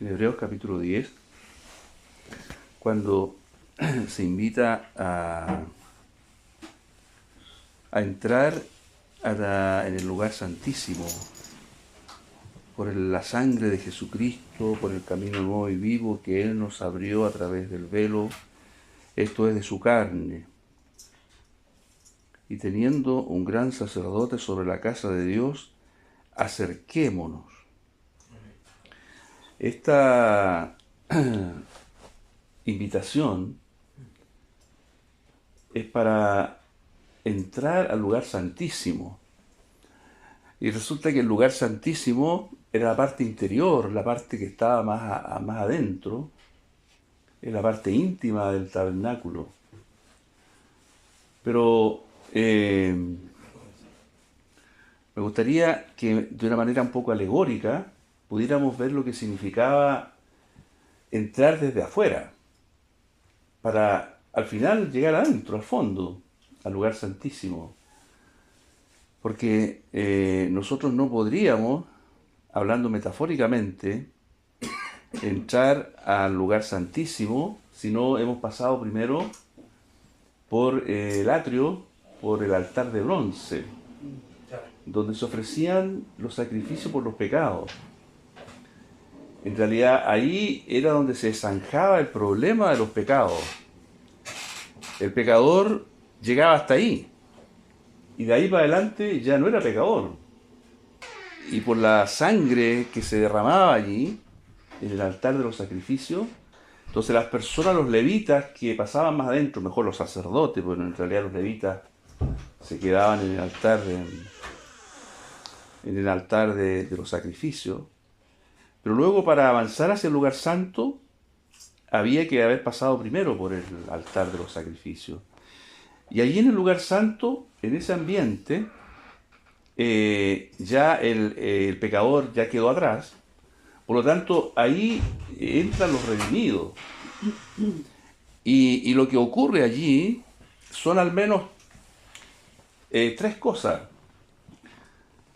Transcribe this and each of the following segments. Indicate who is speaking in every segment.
Speaker 1: en Hebreos capítulo 10, cuando se invita a entrar en el lugar santísimo por la sangre de Jesucristo, por el camino nuevo y vivo que Él nos abrió a través del velo, esto es de su carne. Y teniendo un gran sacerdote sobre la casa de Dios, acerquémonos. Esta invitación es para entrar al lugar santísimo. Y resulta que el lugar santísimo era la parte interior, la parte que estaba más adentro, es la parte íntima del tabernáculo. Pero me gustaría que de una manera un poco alegórica pudiéramos ver lo que significaba entrar desde afuera, para al final llegar adentro, al fondo, al lugar santísimo. Porque nosotros no podríamos, hablando metafóricamente, entrar al lugar santísimo si no hemos pasado primero por el atrio, por el altar de bronce, donde se ofrecían los sacrificios por los pecados. En realidad ahí era donde se zanjaba el problema de los pecados. El pecador llegaba hasta ahí, y de ahí para adelante ya no era pecador. Y por la sangre que se derramaba allí, en el altar de los sacrificios, entonces las personas, los levitas que pasaban más adentro, mejor los sacerdotes, porque en realidad los levitas se quedaban en el altar de los sacrificios, pero luego para avanzar hacia el lugar santo había que haber pasado primero por el altar de los sacrificios. Y allí en el lugar santo, en ese ambiente, ya el pecador ya quedó atrás. Por lo tanto, ahí entran los redimidos. Y lo que ocurre allí son al menos tres cosas.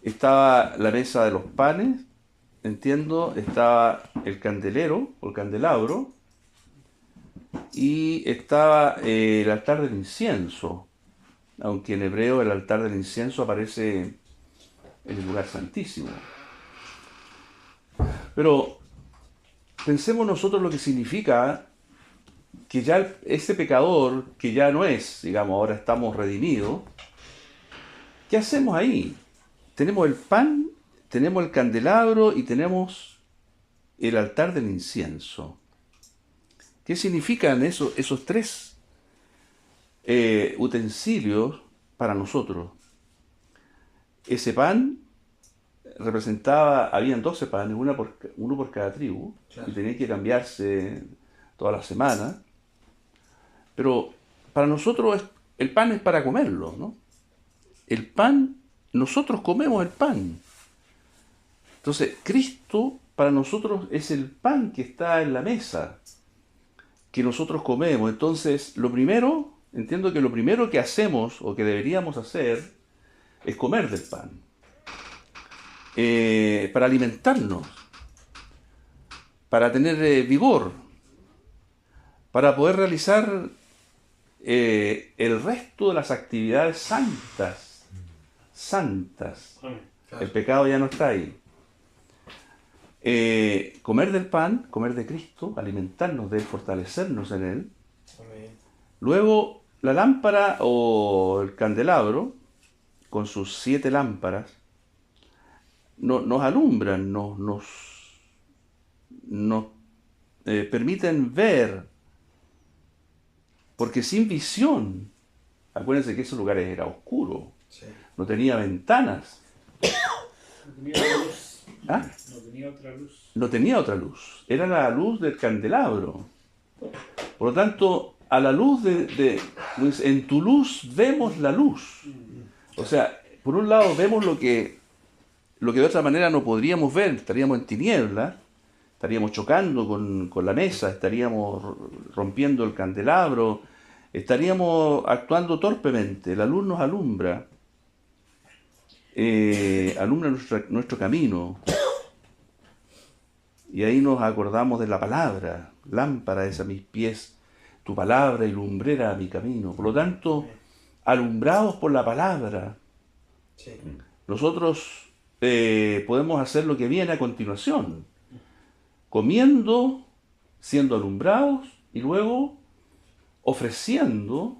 Speaker 1: Estaba la mesa de los panes, entiendo, estaba el candelero o el candelabro, y estaba el altar del incienso, aunque en hebreo el altar del incienso aparece en el lugar santísimo. Pero pensemos nosotros lo que significa que ya ese pecador, que ya no es, digamos, ahora estamos redimidos, ¿qué hacemos ahí? Tenemos el pan, tenemos el candelabro y tenemos el altar del incienso. ¿Qué significan esos tres utensilios para nosotros? Ese pan representaba, habían 12 panes, uno por cada tribu, claro, y tenía que cambiarse toda la semana. Pero para nosotros el pan es para comerlo, ¿no? El pan, nosotros comemos el pan. Entonces, Cristo para nosotros es el pan que está en la mesa, que nosotros comemos. Entonces, entiendo que lo primero que hacemos o que deberíamos hacer es comer del pan. Para alimentarnos, para tener vigor, para poder realizar el resto de las actividades santas. El pecado ya no está ahí. Comer del pan, comer de Cristo, alimentarnos de Él, fortalecernos en Él. Luego, la lámpara o el candelabro, con sus 7 lámparas, nos alumbran, nos permiten ver, porque sin visión, acuérdense que esos lugares era oscuro, sí, no tenía ventanas,
Speaker 2: no tenía luz.
Speaker 1: ¿Ah?
Speaker 2: No tenía otra luz.
Speaker 1: No tenía otra luz, era la luz del candelabro. Por lo tanto, a la luz pues, en tu luz vemos la luz. O sea, por un lado vemos lo que de otra manera no podríamos ver, estaríamos en tinieblas, estaríamos chocando con la mesa, estaríamos rompiendo el candelabro, estaríamos actuando torpemente. La luz nos alumbra, alumbra nuestro camino. Y ahí nos acordamos de la palabra. Lámpara es a mis pies tu palabra y lumbrera a mi camino. Por lo tanto, alumbrados por la palabra,
Speaker 3: Sí.
Speaker 1: nosotros podemos hacer lo que viene a continuación. Comiendo, siendo alumbrados y luego ofreciendo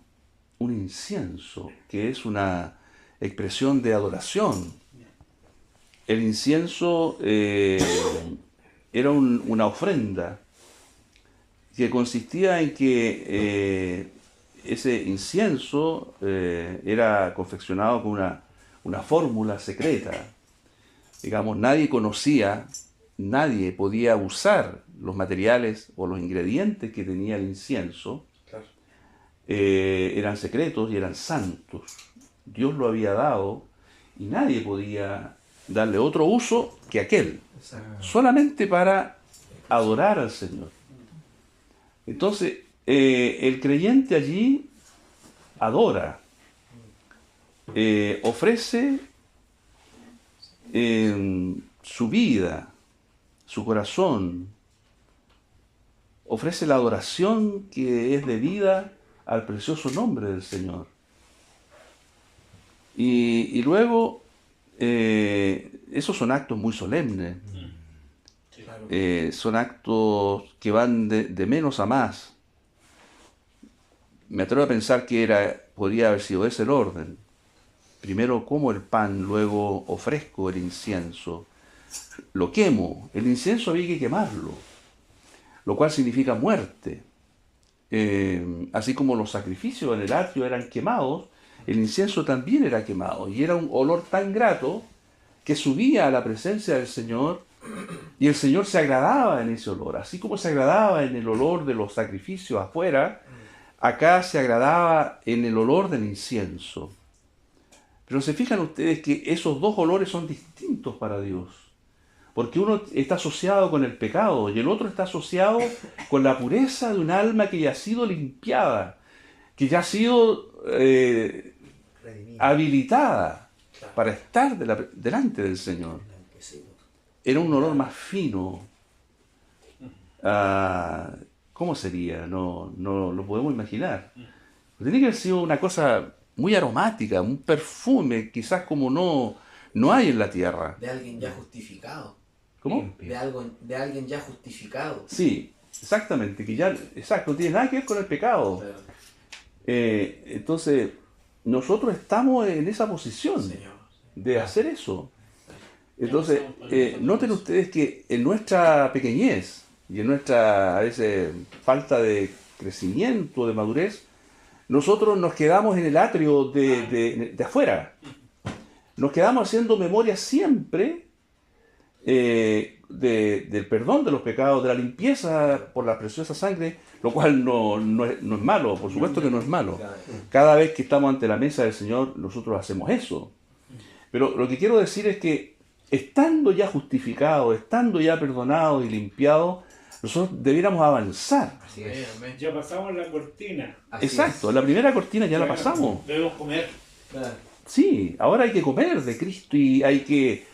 Speaker 1: un incienso, que es una expresión de adoración. El incienso era una ofrenda que consistía en que ese incienso era confeccionado con una fórmula secreta. Digamos, nadie conocía, nadie podía usar los materiales o los ingredientes que tenía el incienso.
Speaker 3: Claro.
Speaker 1: Eran secretos y eran santos. Dios lo había dado y nadie podía darle otro uso que aquel,
Speaker 3: Exacto.
Speaker 1: solamente para adorar al Señor. Entonces, el creyente allí adora, ofrece su vida, su corazón, ofrece la adoración que es debida al precioso nombre del Señor. Y luego, esos son actos muy solemnes,
Speaker 3: Claro.
Speaker 1: son actos que van de menos a más. Me atrevo a pensar que podría haber sido ese el orden. Primero como el pan, luego ofrezco el incienso. Lo quemo. El incienso había que quemarlo, lo cual significa muerte. Así como los sacrificios en el atrio eran quemados, el incienso también era quemado. Y era un olor tan grato que subía a la presencia del Señor y el Señor se agradaba en ese olor. Así como se agradaba en el olor de los sacrificios afuera, acá se agradaba en el olor del incienso. Pero se fijan ustedes que esos dos olores son distintos para Dios. Porque uno está asociado con el pecado y el otro está asociado con la pureza de un alma que ya ha sido limpiada, que ya ha sido
Speaker 3: Redimido.
Speaker 1: habilitada
Speaker 3: Claro.
Speaker 1: para estar delante del Señor.
Speaker 3: Blanquecido.
Speaker 1: Era un olor más fino. ¿Cómo sería? No lo podemos imaginar. Tiene que haber sido una cosa muy aromática, un perfume, quizás como no hay en la tierra.
Speaker 3: De alguien ya justificado.
Speaker 1: ¿Cómo?
Speaker 3: De alguien ya justificado.
Speaker 1: Sí, exactamente, exacto, no tiene nada que ver con el pecado.
Speaker 3: Claro.
Speaker 1: Entonces, nosotros estamos en esa posición
Speaker 3: Señor.
Speaker 1: de hacer eso. Entonces, noten ustedes que en nuestra pequeñez y en nuestra, a veces, falta de crecimiento, de madurez, nosotros nos quedamos en el atrio de afuera. Nos quedamos haciendo memoria siempre del perdón de los pecados, de la limpieza por la preciosa sangre, lo cual no es malo, por supuesto que no es malo. Cada vez que estamos ante la mesa del Señor, nosotros hacemos eso. Pero lo que quiero decir es que, estando ya justificados, estando ya perdonados y limpiados, nosotros debiéramos avanzar.
Speaker 3: Así es.
Speaker 2: Amén. Ya pasamos la cortina.
Speaker 3: Así
Speaker 1: Exacto,
Speaker 3: es.
Speaker 1: la primera cortina ya la pasamos.
Speaker 2: Debemos comer.
Speaker 3: Claro.
Speaker 1: Sí, ahora hay que comer de Cristo y hay que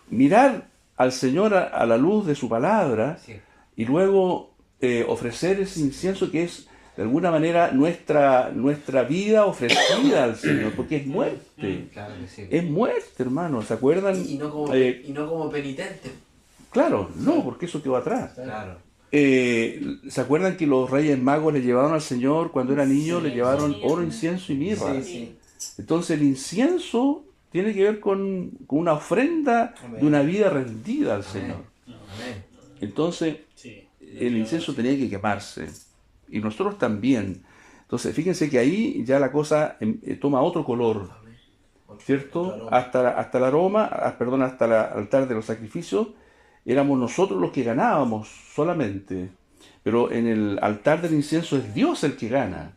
Speaker 1: mirar al Señor a la luz de su palabra
Speaker 3: Sí.
Speaker 1: y luego ofrecer ese incienso que es de alguna manera nuestra vida ofrecida al Señor, porque es muerte.
Speaker 3: Claro que sí.
Speaker 1: Es muerte, hermano. ¿Se acuerdan?
Speaker 3: Y no como penitente.
Speaker 1: Claro, no, porque eso quedó atrás.
Speaker 3: Claro.
Speaker 1: ¿Se acuerdan que los Reyes Magos le llevaron al Señor cuando era niño? Le llevaron
Speaker 4: sí.
Speaker 1: oro, incienso y mirra.
Speaker 3: Sí, sí.
Speaker 1: Entonces el incienso tiene que ver con una ofrenda
Speaker 3: Amén.
Speaker 1: de una vida rendida al Señor.
Speaker 3: Amén.
Speaker 1: Entonces
Speaker 2: Sí.
Speaker 1: el incienso tenía que quemarse. Y nosotros también. Entonces fíjense que ahí ya la cosa toma otro color,
Speaker 3: Amén.
Speaker 1: ¿cierto?
Speaker 3: Claro.
Speaker 1: Hasta el aroma, hasta el altar de los sacrificios, éramos nosotros los que ganábamos solamente. Pero en el altar del incienso es Dios el que gana.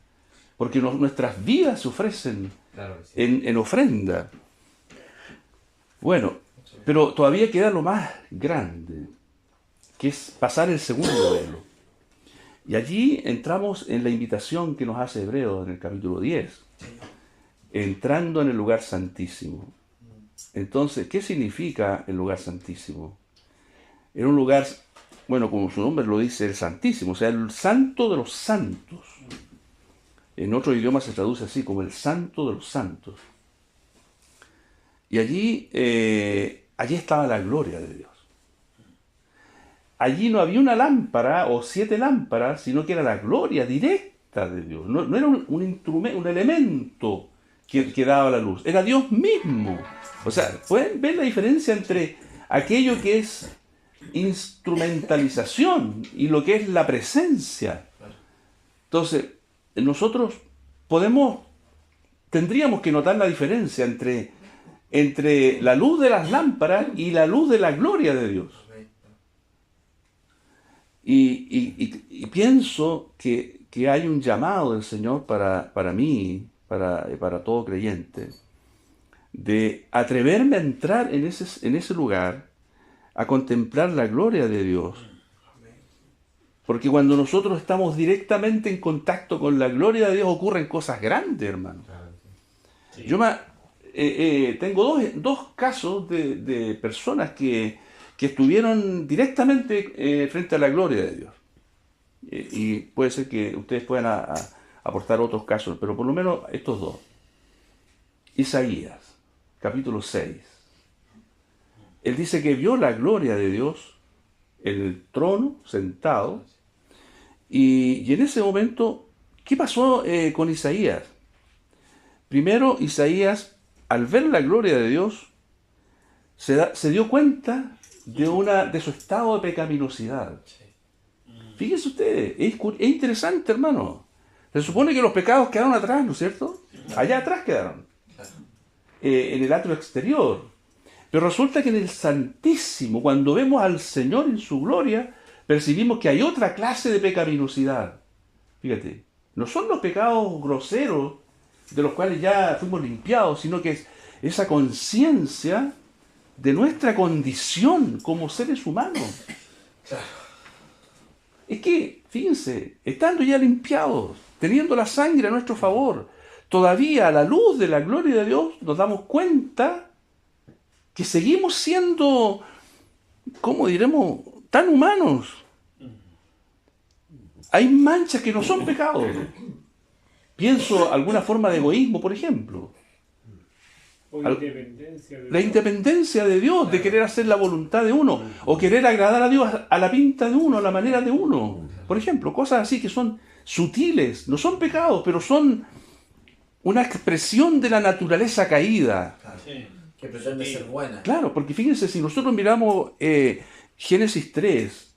Speaker 1: Porque nuestras vidas se ofrecen
Speaker 3: Claro que sí.
Speaker 1: en ofrenda. Bueno, pero todavía queda lo más grande, que es pasar el segundo velo. Y allí entramos en la invitación que nos hace Hebreos en el capítulo 10, entrando en el lugar santísimo. Entonces, ¿qué significa el lugar santísimo? Era un lugar bueno, como su nombre lo dice, el Santísimo, o sea, el Santo de los Santos. En otro idioma se traduce así, como el Santo de los Santos. Y allí estaba la gloria de Dios. Allí no había una lámpara o 7 lámparas, sino que era la gloria directa de Dios. No era un instrumento, un elemento que daba la luz, era Dios mismo. O sea, ¿pueden ver la diferencia entre aquello que es instrumentalización y lo que es la presencia? Entonces, nosotros tendríamos que notar la diferencia entre la luz de las lámparas y la luz de la gloria de Dios. Y pienso que hay un llamado del Señor para mí, para todo creyente, de atreverme a entrar en ese lugar, a contemplar la gloria de Dios. Porque cuando nosotros estamos directamente en contacto con la gloria de Dios, ocurren cosas grandes, hermano.
Speaker 2: Sí.
Speaker 1: Yo tengo dos casos de personas que estuvieron directamente frente a la gloria de Dios. Y puede ser que ustedes puedan aportar otros casos, pero por lo menos estos dos. Isaías, capítulo 6. Él dice que vio la gloria de Dios en el trono, sentado, y en ese momento, ¿qué pasó con Isaías? Primero, Isaías, al ver la gloria de Dios, se dio cuenta de su estado de pecaminosidad. Fíjense ustedes, es interesante, hermano. Se supone que los pecados quedaron atrás, ¿no es cierto? Allá atrás quedaron, en el atrio exterior. Pero resulta que en el Santísimo, cuando vemos al Señor en su gloria, percibimos que hay otra clase de pecaminosidad. Fíjate, no son los pecados groseros de los cuales ya fuimos limpiados, sino que es esa conciencia de nuestra condición como seres humanos.
Speaker 3: Claro.
Speaker 1: Es que, fíjense, estando ya limpiados, teniendo la sangre a nuestro favor, todavía a la luz de la gloria de Dios nos damos cuenta que seguimos siendo, ¿cómo diremos?, tan humanos. Hay manchas que no son pecados. Pienso alguna forma de egoísmo, por ejemplo.
Speaker 2: O independencia de
Speaker 1: La
Speaker 2: Dios.
Speaker 1: independencia de Dios, de querer hacer la voluntad de uno, o querer agradar a Dios a la pinta de uno, a la manera de uno. Por ejemplo, cosas así que son sutiles, no son pecados, pero son una expresión de la naturaleza caída.
Speaker 2: Sí.
Speaker 3: Que pretende ser buena.
Speaker 1: Claro, porque fíjense, si nosotros miramos Génesis 3,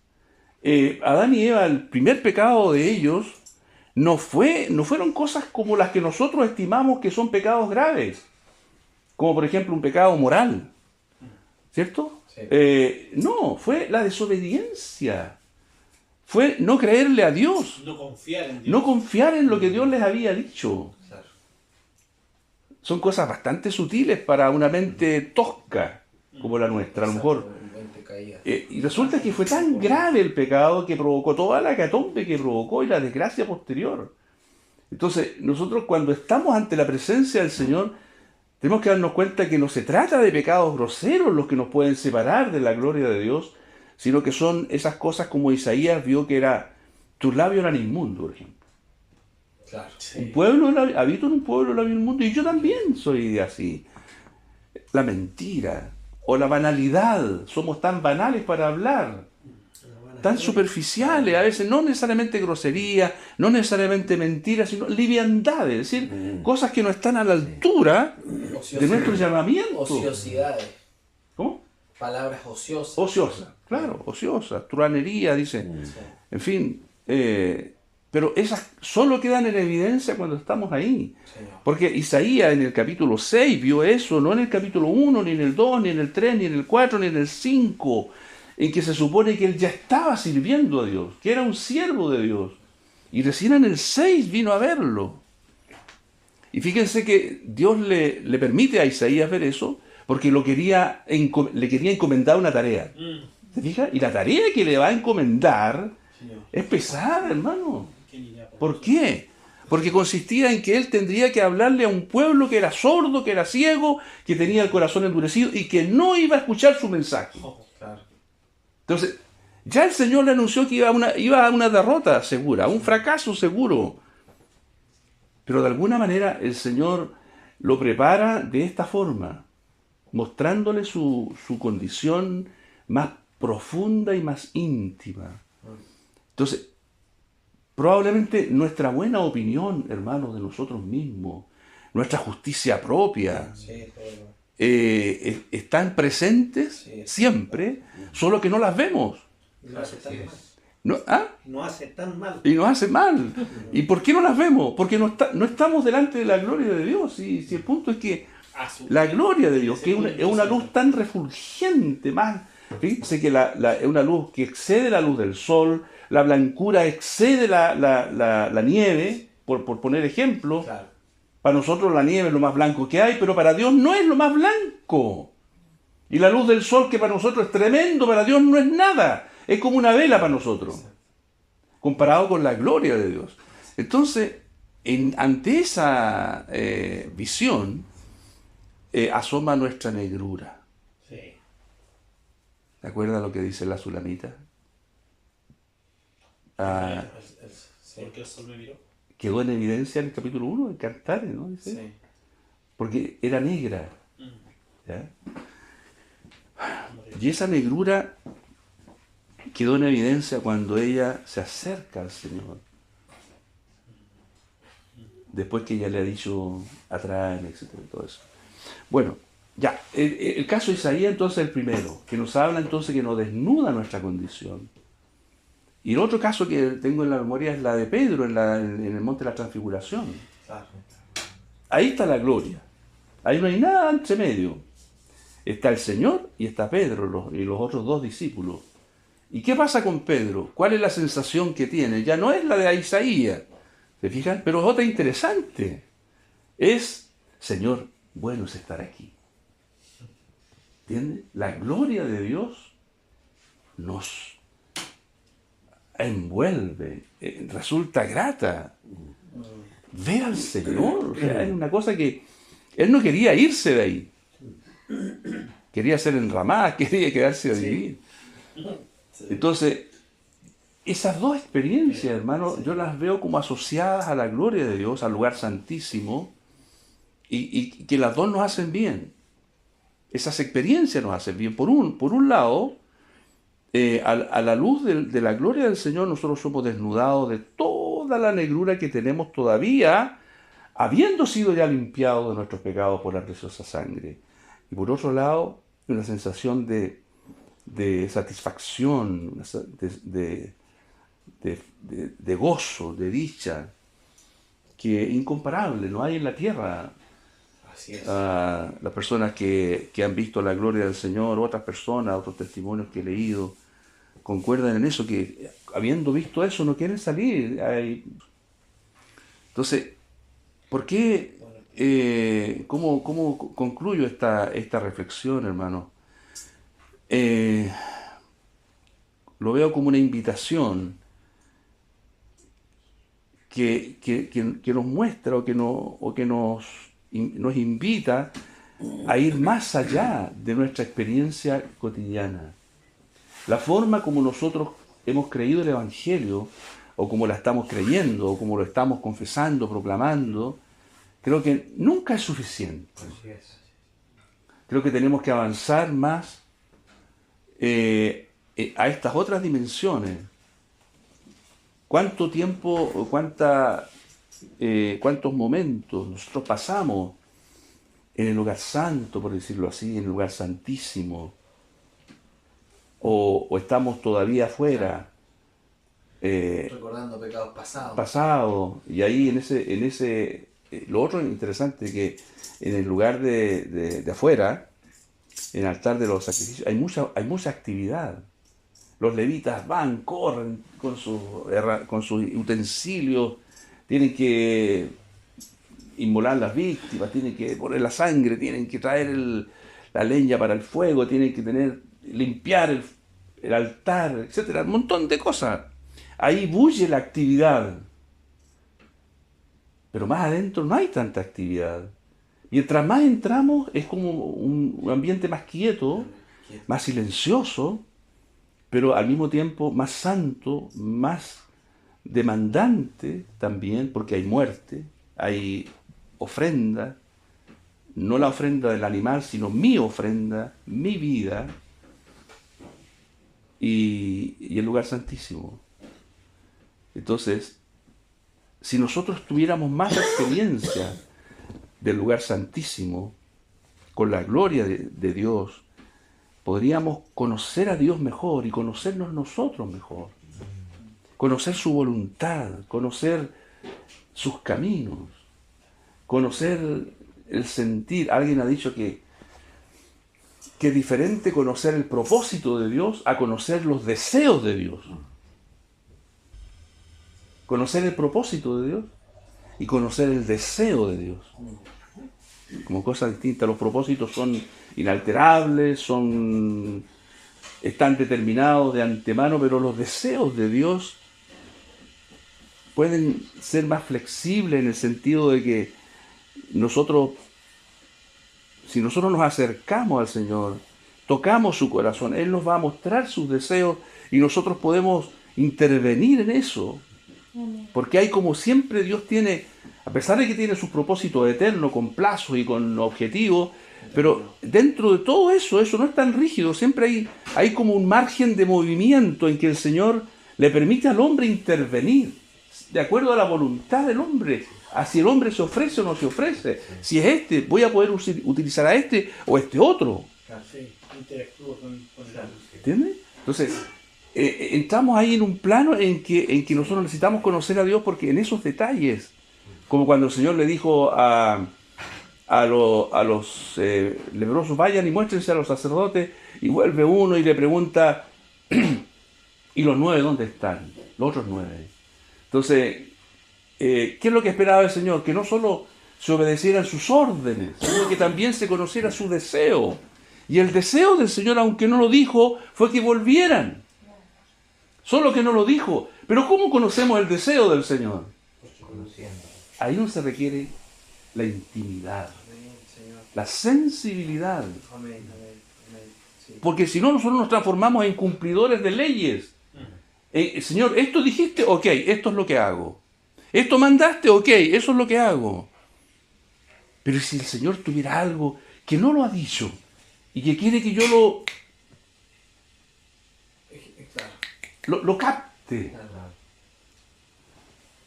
Speaker 1: Adán y Eva, el primer pecado de ellos, no fueron cosas como las que nosotros estimamos que son pecados graves, como por ejemplo un pecado moral, ¿cierto?
Speaker 3: Sí.
Speaker 1: No, fue la desobediencia, fue no creerle a Dios,
Speaker 2: No confiar en Dios.
Speaker 1: no confiar en lo que Dios les había dicho.
Speaker 3: Claro.
Speaker 1: Son cosas bastante sutiles para una mente tosca como la nuestra, a lo mejor.
Speaker 3: Mente caída.
Speaker 1: Y resulta que fue tan grave el pecado que provocó toda la hecatombe que provocó y la desgracia posterior. Entonces, nosotros cuando estamos ante la presencia del Señor, tenemos que darnos cuenta que no se trata de pecados groseros los que nos pueden separar de la gloria de Dios, sino que son esas cosas como Isaías vio que tus labios eran inmundos, por ejemplo.
Speaker 3: Claro.
Speaker 1: Habito en un pueblo labio inmundo, y yo también soy así. La mentira o la banalidad, somos tan banales para hablar, tan superficiales, a veces no necesariamente grosería, no necesariamente mentiras, sino liviandades, es decir, cosas que no están a la altura de nuestro llamamiento.
Speaker 3: Ociosidades.
Speaker 1: ¿Cómo?
Speaker 3: Palabras ociosas.
Speaker 1: Ociosa, claro, ociosa, truanería, dice.
Speaker 3: Sí.
Speaker 1: En fin, pero esas solo quedan en evidencia cuando estamos ahí.
Speaker 3: Señor.
Speaker 1: Porque Isaías en el capítulo 6 vio eso, no en el capítulo 1, ni en el 2, ni en el 3, ni en el 4, ni en el 5, en que se supone que él ya estaba sirviendo a Dios, que era un siervo de Dios. Y recién en el 6 vino a verlo. Y fíjense que Dios le permite a Isaías ver eso, porque le quería encomendar una tarea. ¿Se fija? Y la tarea que le va a encomendar es pesada, hermano. ¿Por qué? Porque consistía en que él tendría que hablarle a un pueblo que era sordo, que era ciego, que tenía el corazón endurecido y que no iba a escuchar su mensaje.
Speaker 3: Claro.
Speaker 1: Entonces, Ya el Señor le anunció que iba a una derrota segura, a un fracaso seguro. Pero de alguna manera el Señor lo prepara de esta forma, mostrándole su condición más profunda y más íntima. Entonces, probablemente nuestra buena opinión, hermanos, de nosotros mismos, nuestra justicia propia,
Speaker 3: Sí, todo.
Speaker 1: están presentes
Speaker 3: Sí.
Speaker 1: siempre, solo que no las vemos.
Speaker 3: No hace tan mal.
Speaker 1: ¿No? ¿Ah?
Speaker 2: No hace tan mal.
Speaker 1: Y nos hace mal. ¿Y por qué no las vemos? Porque no estamos delante de la gloria de Dios. Y si el punto es que la gloria de Dios, que es una luz tan refulgente, más, fíjense que es una luz que excede la luz del sol, la blancura excede la nieve, por poner ejemplo.
Speaker 3: Claro.
Speaker 1: Para nosotros la nieve es lo más blanco que hay, pero para Dios no es lo más blanco. Y la luz del sol, que para nosotros es tremendo, para Dios no es nada. Es como una vela para nosotros, comparado con la gloria de Dios. Entonces, ante esa visión, asoma nuestra negrura.
Speaker 2: Sí.
Speaker 1: ¿Te acuerdas lo que dice la Sulamita? Ah,
Speaker 3: Sí.
Speaker 2: Porque el sol me miró.
Speaker 1: quedó en evidencia en el capítulo 1 de Cantares, ¿no? Dice,
Speaker 3: Sí.
Speaker 1: porque era negra.
Speaker 2: Mm.
Speaker 1: ¿Ya? Y esa negrura quedó en evidencia cuando ella se acerca al Señor. Después que ella le ha dicho atraen, etcétera, todo eso. Bueno, ya, el caso de Isaías entonces es el primero, que nos habla entonces que nos desnuda nuestra condición. Y el otro caso que tengo en la memoria es la de Pedro en el monte de la Transfiguración.
Speaker 3: Claro.
Speaker 1: Ahí está la gloria. Ahí no hay nada entre medio. Está el Señor y está Pedro y los otros dos discípulos. ¿Y qué pasa con Pedro? ¿Cuál es la sensación que tiene? Ya no es la de Isaías, ¿se fijan? Pero es otra interesante. Es, Señor, bueno es estar aquí. ¿Entiendes? La gloria de Dios nos envuelve, resulta grata. Ver al Señor, o sea, es una cosa que él no quería irse de ahí. Quería ser enramada, quería quedarse a vivir. Entonces, esas dos experiencias, hermano, yo las veo como asociadas a la gloria de Dios, al lugar santísimo, y que las dos nos hacen bien. Esas experiencias nos hacen bien. Por un lado, a la luz de la gloria del Señor, nosotros somos desnudados de toda la negrura que tenemos todavía, habiendo sido ya limpiados de nuestros pecados por la preciosa sangre. Y por otro lado, una sensación de satisfacción, de gozo, de dicha, que es incomparable, no hay en la tierra.
Speaker 3: Así es.
Speaker 1: Las personas que han visto la gloria del Señor, otras personas, otros testimonios que he leído, concuerdan en eso, que habiendo visto eso no quieren salir. Entonces, ¿por qué? ¿Cómo concluyo esta reflexión, hermano? Lo veo como una invitación que nos muestra o que nos invita a ir más allá de nuestra experiencia cotidiana. La forma como nosotros hemos creído el Evangelio, o como la estamos creyendo, o como lo estamos confesando, proclamando, creo que nunca es suficiente.
Speaker 3: Así es.
Speaker 1: Creo que tenemos que avanzar más a estas otras dimensiones. ¿Cuánto tiempo, cuántos momentos nosotros pasamos en el lugar santo, por decirlo así, en el lugar santísimo? ¿O estamos todavía afuera?
Speaker 3: Recordando pecados pasados.
Speaker 1: Pasado, y ahí en ese lo otro interesante que en el lugar de afuera, en el altar de los sacrificios, hay mucha actividad. Los levitas van, corren con sus utensilios, tienen que inmolar las víctimas, tienen que poner la sangre, tienen que traer la leña para el fuego, tienen que limpiar el altar, etcétera, un montón de cosas. Ahí bulle la actividad. Pero más adentro no hay tanta actividad. Mientras más entramos, es como un ambiente más quieto, más silencioso, pero al mismo tiempo más santo, más demandante también, porque hay muerte, hay ofrenda, no la ofrenda del animal, sino mi ofrenda, mi vida, y el lugar santísimo. Entonces, si nosotros tuviéramos más experiencia del lugar santísimo, con la gloria de Dios, podríamos conocer a Dios mejor y conocernos nosotros mejor. Conocer su voluntad, conocer sus caminos, conocer el sentir. Alguien ha dicho que es diferente conocer el propósito de Dios a conocer los deseos de Dios. Conocer el propósito de Dios y conocer el deseo de Dios. Como cosas distintas. Los propósitos son inalterables, están determinados de antemano, pero los deseos de Dios pueden ser más flexibles en el sentido de que si nosotros nos acercamos al Señor, tocamos su corazón, Él nos va a mostrar sus deseos y nosotros podemos intervenir en eso. Porque hay, como siempre, Dios tiene, a pesar de que tiene sus propósitos eternos, con plazos y con objetivos, pero dentro de todo eso no es tan rígido, siempre hay como un margen de movimiento en que el Señor le permite al hombre intervenir, de acuerdo a la voluntad del hombre, a si el hombre se ofrece o no se ofrece. Si es voy a poder utilizar a o otro.
Speaker 2: Sí, interactúo con el hombre.
Speaker 1: ¿Entiendes? Entonces, entramos ahí en un plano en que nosotros necesitamos conocer a Dios, porque en esos detalles, como cuando el Señor le dijo a los leprosos, vayan y muéstrense a los sacerdotes, y vuelve uno y le pregunta, ¿y los 9 dónde están? Los otros 9. Entonces, ¿qué es lo que esperaba el Señor? Que no solo se obedecieran sus órdenes, sino que también se conociera su deseo. Y el deseo del Señor, aunque no lo dijo, fue que volvieran. Solo que no lo dijo. Pero ¿cómo conocemos el deseo del Señor? Ahí no se requiere la intimidad, la sensibilidad. Porque si no, nosotros nos transformamos en cumplidores de leyes. Señor, esto dijiste, ok, esto es lo que hago. Esto mandaste, ok, eso es lo que hago. Pero si el Señor tuviera algo que no lo ha dicho y que quiere que yo lo capte,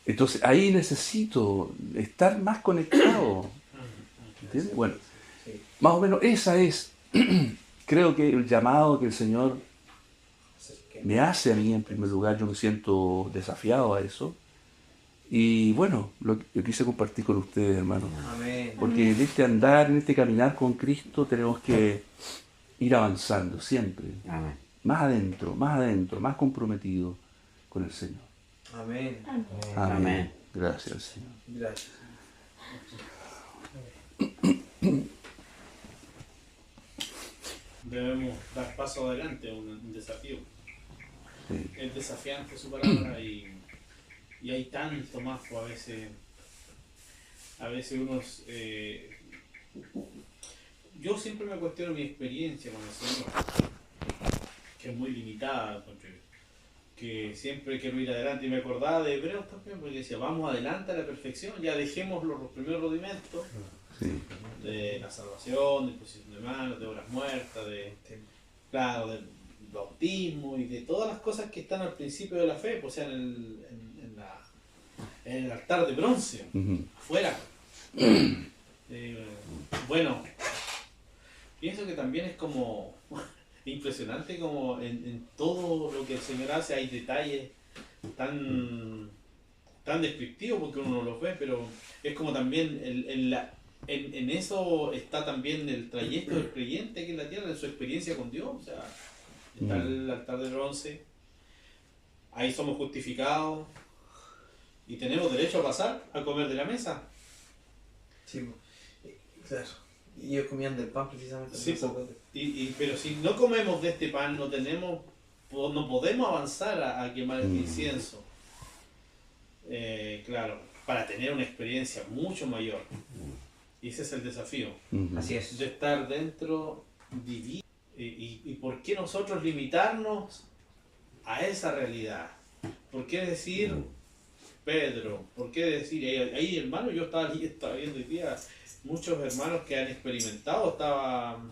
Speaker 1: entonces ahí necesito estar más conectado. ¿Entiendes? Bueno, más o menos esa es, creo que el llamado que el Señor me hace a mí en primer lugar. Yo me siento desafiado a eso. Y bueno, lo quise compartir con ustedes, hermanos.
Speaker 3: Amén.
Speaker 1: Porque en este andar, en este caminar con Cristo, tenemos que ir avanzando siempre.
Speaker 4: Amén.
Speaker 1: Más adentro, más comprometido con el Señor.
Speaker 3: Amén.
Speaker 1: Amén.
Speaker 4: Amén.
Speaker 1: Gracias, Señor.
Speaker 3: Gracias.
Speaker 2: Debemos dar paso adelante, un desafío.
Speaker 1: Sí.
Speaker 2: Es desafiante su palabra y hay tanto más, pues a veces unos... yo siempre me cuestiono mi experiencia con el Señor, que es muy limitada, que siempre quiero ir adelante, y me acordaba de Hebreos también, porque decía, vamos adelante a la perfección, ya dejemos los primeros rudimentos
Speaker 1: Sí.
Speaker 2: de la salvación, de imposición de manos, de obras muertas, claro, del bautismo y de todas las cosas que están al principio de la fe, pues, o sea, en el altar de bronce,
Speaker 1: Ujú.
Speaker 2: afuera. Bueno, pienso que también es como impresionante como en todo lo que el Señor hace hay detalles tan descriptivos, porque uno no los ve, pero es como también en eso está también el trayecto del creyente aquí en la tierra, en su experiencia con Dios. O sea, está el altar de bronce, ahí somos justificados y tenemos derecho a pasar a comer de la mesa.
Speaker 3: Sí, claro. Y ellos comían del pan precisamente.
Speaker 2: Sí,
Speaker 3: los sacerdotes.
Speaker 2: pero si no comemos de este pan, no podemos avanzar a quemar el incienso. Claro, para tener una experiencia mucho mayor. Y ese es el desafío.
Speaker 1: Ujú.
Speaker 4: Así es.
Speaker 2: De estar dentro, vivir. ¿Y por qué nosotros limitarnos a esa realidad. ¿Por qué decir Pedro? ¿Por qué decir ahí hermano? Yo estaba viendo hoy día muchos hermanos que han experimentado, estaba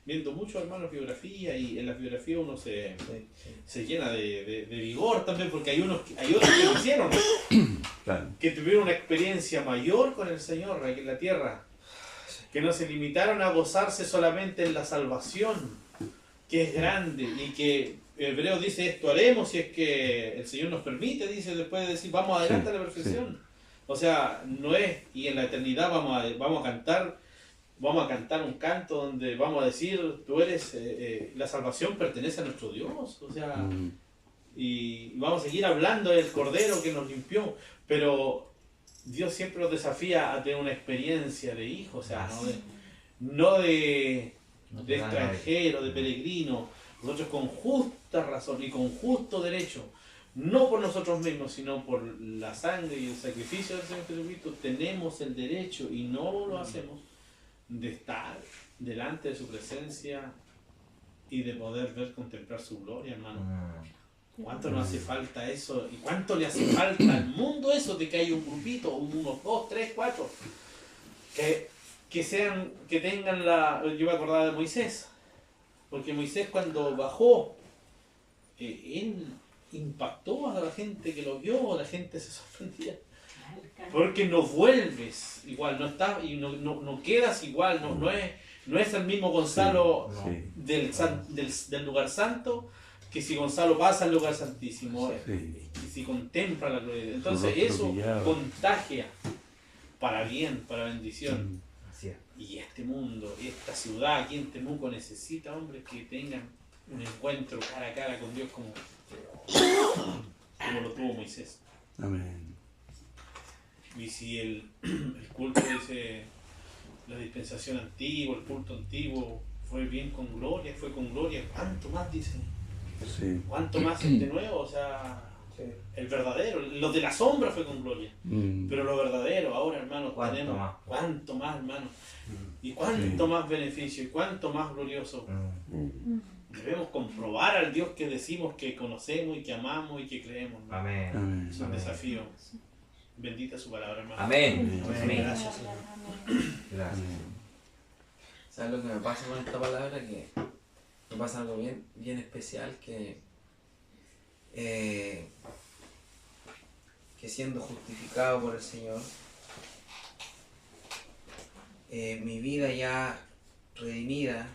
Speaker 2: viendo muchos hermanos biografía, y en la biografía uno se llena de vigor también, porque hay otros que lo hicieron,
Speaker 1: Claro.
Speaker 2: que tuvieron una experiencia mayor con el Señor aquí en la tierra, que no se limitaron a gozarse solamente en la salvación, que es grande, y que Hebreo dice esto haremos si es que el Señor nos permite, dice, después de decir vamos adelante a la perfección. O sea, no es, y en la eternidad vamos a cantar un canto donde vamos a decir, tú eres, la salvación pertenece a nuestro Dios, o sea, y vamos a seguir hablando del Cordero que nos limpió, pero Dios siempre nos desafía a tener una experiencia de hijo, o sea, no de extranjero, de peregrino, nosotros con justa razón y con justo derecho, no por nosotros mismos, sino por la sangre y el sacrificio del Señor Jesucristo, tenemos el derecho, y no lo hacemos, de estar delante de su presencia y de poder contemplar su gloria, hermano. ¿Cuánto nos hace falta eso? ¿Y cuánto le hace falta al mundo eso de que hay un grupito, unos 2, 3, 4, que tengan la... Yo me acordaba de Moisés, porque Moisés cuando bajó, él impactó a la gente que lo vio, la gente se sorprendía. Porque no vuelves igual, no estás y no quedas igual, no es el mismo Gonzalo del lugar santo que si Gonzalo pasa al lugar santísimo, y si contempla la gloria. Entonces eso contagia para bien, para bendición. Y este mundo, esta ciudad aquí en Temuco necesita hombres que tengan un encuentro cara a cara con Dios como lo tuvo Moisés.
Speaker 1: Amén.
Speaker 2: Y si el culto dice la dispensación antigua, el culto antiguo fue con gloria, ¿cuánto más dice?
Speaker 1: Sí.
Speaker 2: ¿Cuánto más este nuevo? O sea, el verdadero, lo de la sombra fue con gloria, pero lo verdadero ahora, hermanos, tenemos cuánto más, hermanos, y cuánto más beneficio, y cuánto más glorioso. Debemos comprobar al Dios que decimos que conocemos y que amamos y que creemos, ¿no?
Speaker 4: Amén.
Speaker 2: Es un desafío. Bendita su palabra, hermano.
Speaker 4: Amén.
Speaker 2: Gracias, Señor.
Speaker 4: Gracias.
Speaker 3: ¿Sabes lo que me pasa con esta palabra? Que me pasa algo bien especial, que siendo justificado por el Señor, mi vida ya redimida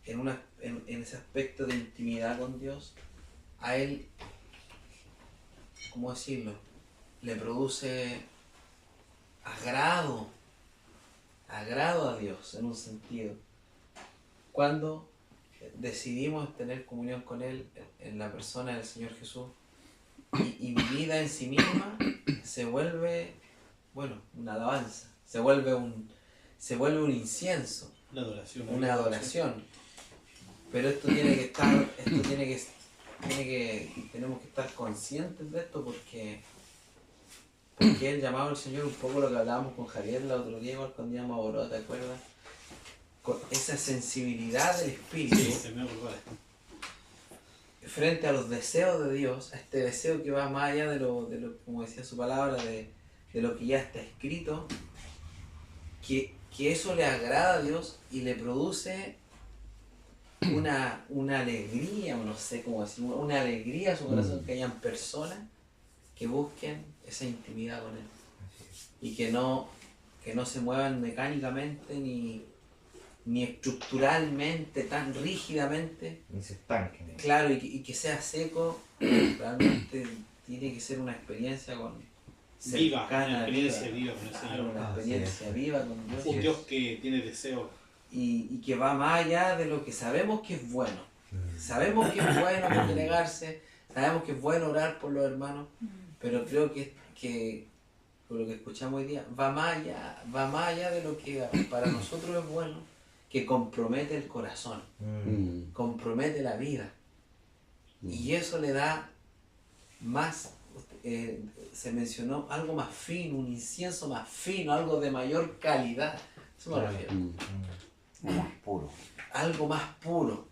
Speaker 3: en ese aspecto de intimidad con Dios, a Él, ¿cómo decirlo?, le produce agrado a Dios en un sentido. Cuando decidimos tener comunión con Él en la persona del Señor Jesús, y mi vida en sí misma se vuelve, una alabanza, se vuelve un incienso, una adoración. Pero esto tiene que estar, tenemos que estar conscientes de esto, porque el llamado del Señor, un poco lo que hablábamos con Javier el otro día, igual cuando íbamos a Boró, ¿te acuerdas? Con esa sensibilidad del Espíritu frente a los deseos de Dios, a este deseo que va más allá de lo como decía su palabra, de lo que ya está escrito, que eso le agrada a Dios y le produce una alegría, no sé cómo decir, una alegría a su corazón, que hayan personas que busquen esa intimidad con Él y que no se muevan mecánicamente ni estructuralmente, tan rígidamente.
Speaker 4: Ni se estanquen.
Speaker 3: Claro, y que sea seco. Realmente tiene que ser una experiencia
Speaker 2: viva con el Señor.
Speaker 3: Una experiencia viva con Dios.
Speaker 2: Un Dios que tiene deseo.
Speaker 3: Y que va más allá de lo que sabemos que es bueno. Sabemos que es bueno congregarse, sabemos que es bueno orar por los hermanos, pero creo que por lo que escuchamos hoy día, va más allá de lo que para nosotros es bueno, que compromete el corazón, compromete la vida. Y eso le da más, se mencionó algo más fino, un incienso más fino, algo de mayor calidad. Eso me refiero.
Speaker 4: Más puro.
Speaker 3: Algo más puro.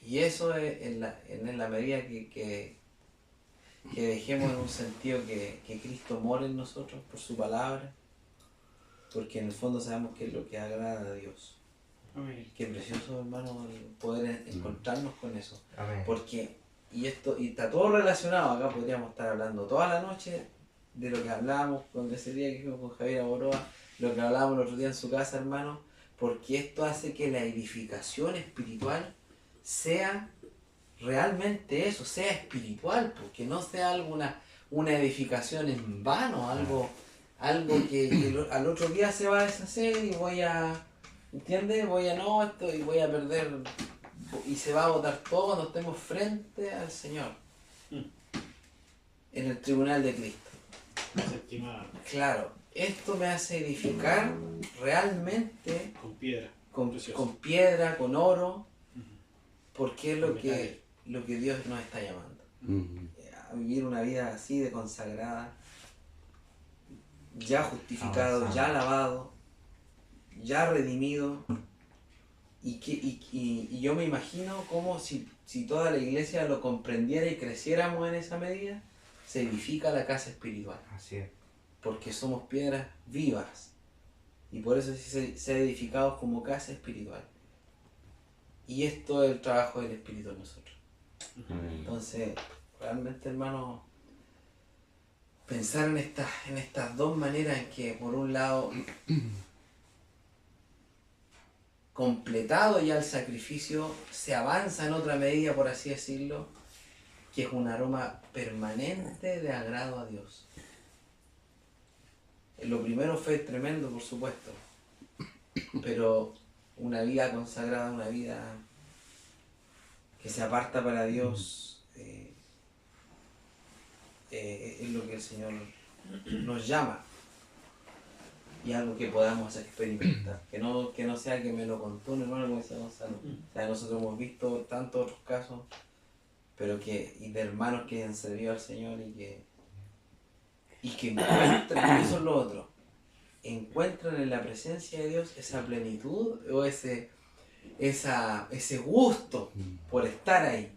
Speaker 3: Y eso es en la medida que dejemos en un sentido que Cristo mora en nosotros por su palabra, porque en el fondo sabemos que es lo que agrada a Dios.
Speaker 2: Amén.
Speaker 3: Qué precioso, hermano, el poder encontrarnos con eso.
Speaker 4: Amén.
Speaker 3: Porque, y está todo relacionado, acá podríamos estar hablando toda la noche de lo que hablábamos cuando ese día que fuimos con Javier Aboroa, lo que hablábamos el otro día en su casa, hermano, porque esto hace que la edificación espiritual sea realmente eso, sea espiritual, porque no sea una edificación en vano, algo que al otro día se va a deshacer y voy a, ¿entiendes? Voy a no esto y voy a perder, y se va a botar todo cuando estemos frente al Señor, en el tribunal de Cristo.
Speaker 2: Desestimada.
Speaker 3: Claro, esto me hace edificar realmente
Speaker 2: Con piedra.
Speaker 3: con
Speaker 2: Precioso.
Speaker 3: piedra, con oro,
Speaker 2: Ujú.
Speaker 3: porque es
Speaker 2: Con metales.
Speaker 3: lo que Dios nos está llamando.
Speaker 1: Mm.
Speaker 3: A vivir una vida así de consagrada, ya justificado,
Speaker 4: Avanzado.
Speaker 3: ya lavado, ya redimido. Y yo me imagino como si toda la iglesia lo comprendiera y creciéramos en esa medida, se edifica la casa espiritual,
Speaker 4: Así es.
Speaker 3: porque somos piedras vivas. Y por eso ser edificados como casa espiritual. Y esto es el trabajo del Espíritu en nosotros. Entonces, realmente, hermano, pensar en estas dos maneras en que, por un lado, completado ya el sacrificio, se avanza en otra medida, por así decirlo, que es un aroma permanente de agrado a Dios. Lo primero fue tremendo, por supuesto, pero una vida consagrada, una vida que se aparta para Dios, es lo que el Señor nos llama y algo que podamos experimentar, que no sea que me lo contó un hermano como decía Gonzalo. O sea, nosotros hemos visto tantos otros casos, pero y de hermanos que han servido al Señor y que encuentran, eso es lo otro, encuentran en la presencia de Dios esa plenitud o ese gusto por estar ahí.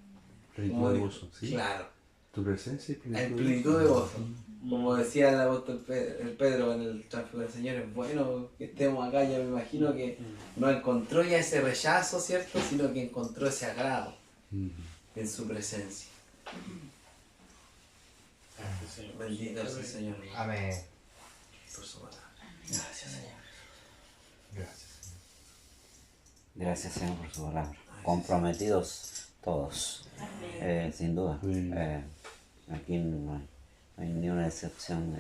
Speaker 1: Plenitud de gozo, ¿sí?
Speaker 3: Claro,
Speaker 1: Tu presencia y
Speaker 3: en
Speaker 1: plenitud
Speaker 3: plenitud de gozo.
Speaker 2: Mm.
Speaker 3: Como decía el apóstol Pedro en el tráfico del Señor, es bueno que estemos acá, ya me imagino que no encontró ya ese rechazo, ¿cierto? Sino que encontró ese agrado
Speaker 1: Mm.
Speaker 3: en su presencia.
Speaker 2: Gracias, Señor.
Speaker 3: Bendito es el Señor
Speaker 4: Amén.
Speaker 3: por su palabra.
Speaker 5: Gracias, Señor.
Speaker 4: Gracias.
Speaker 5: Gracias, Señor, por su palabra. Comprometidos todos, sin duda.
Speaker 1: Sí.
Speaker 5: Aquí no hay ni una excepción.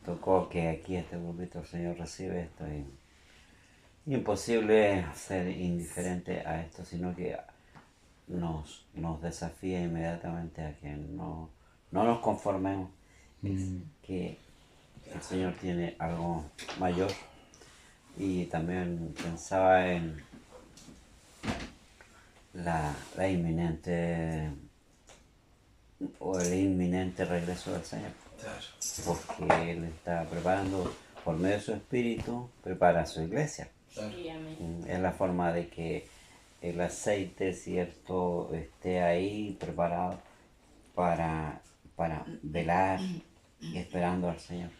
Speaker 5: Tocó que aquí este grupito el Señor recibe esto. Y imposible ser indiferente a esto, sino que nos desafía inmediatamente a que no nos conformemos. Es que el Señor tiene algo mayor. Y también pensaba en la inminente o el inminente regreso del Señor,
Speaker 3: Claro.
Speaker 5: porque Él está preparando, por medio de su Espíritu, prepara a su iglesia.
Speaker 3: Claro.
Speaker 6: Sí, amén.
Speaker 5: Es la forma de que el aceite, cierto, esté ahí preparado para velar y esperando al Señor.